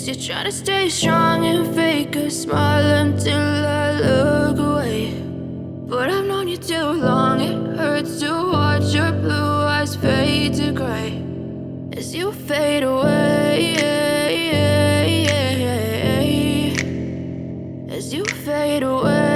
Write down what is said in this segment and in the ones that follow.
you're trying to stay strong and fake a smile until I look away. But I've known you too long, it hurts to watch your blue eyes fade to gray as you fade away, as you fade away.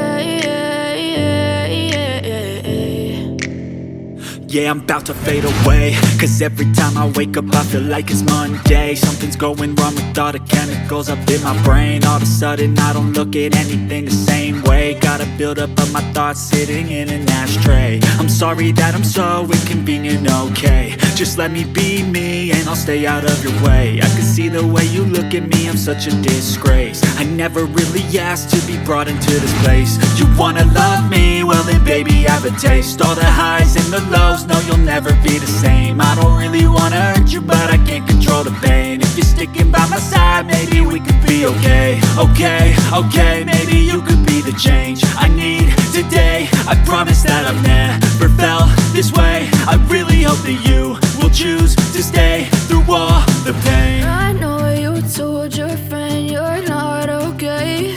Yeah, I'm about to fade away, cause every time I wake up I feel like it's Monday. Something's going wrong with all the chemicals up in my brain. All of a sudden I don't look at anything the same way. Got a buildup of my thoughts sitting in an ashtray. I'm sorry that I'm so inconvenient, okay. Just let me be me and I'll stay out of your way. I can see the way you look at me, I'm such a disgrace. I never really asked to be brought into this place. You wanna love me? Well then baby, have a taste. All the highs and the lows, no, you'll never be the same. I don't really wanna hurt you, but I can't control the pain. If you're sticking by my side, maybe we could be okay. Okay, maybe you could be the change I need today. I promise that I've never felt this way. I really hope that you will choose to stay through all the pain. I know you told your friend you're not okay,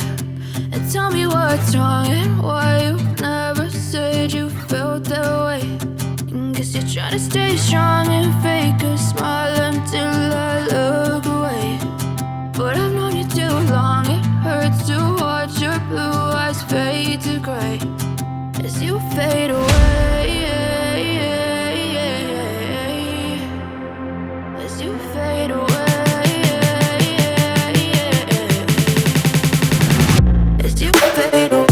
and tell me what's wrong and why you never said you felt that way. Guess you're trying to stay strong and fake a smile until I look away. But I've known you too long, it hurts to watch your blue eyes fade to gray as you fade away, as you fade away, as you fade away.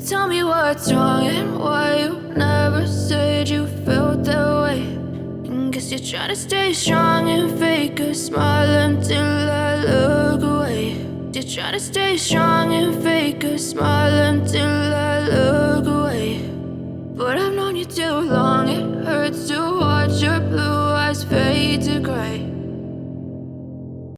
Tell me what's wrong and why you never said you felt that way. Guess you're trying to stay strong and fake a smile until I look away. You're trying to stay strong and fake a smile until I look away. But I've known you too long, it hurts to watch your blue eyes fade to gray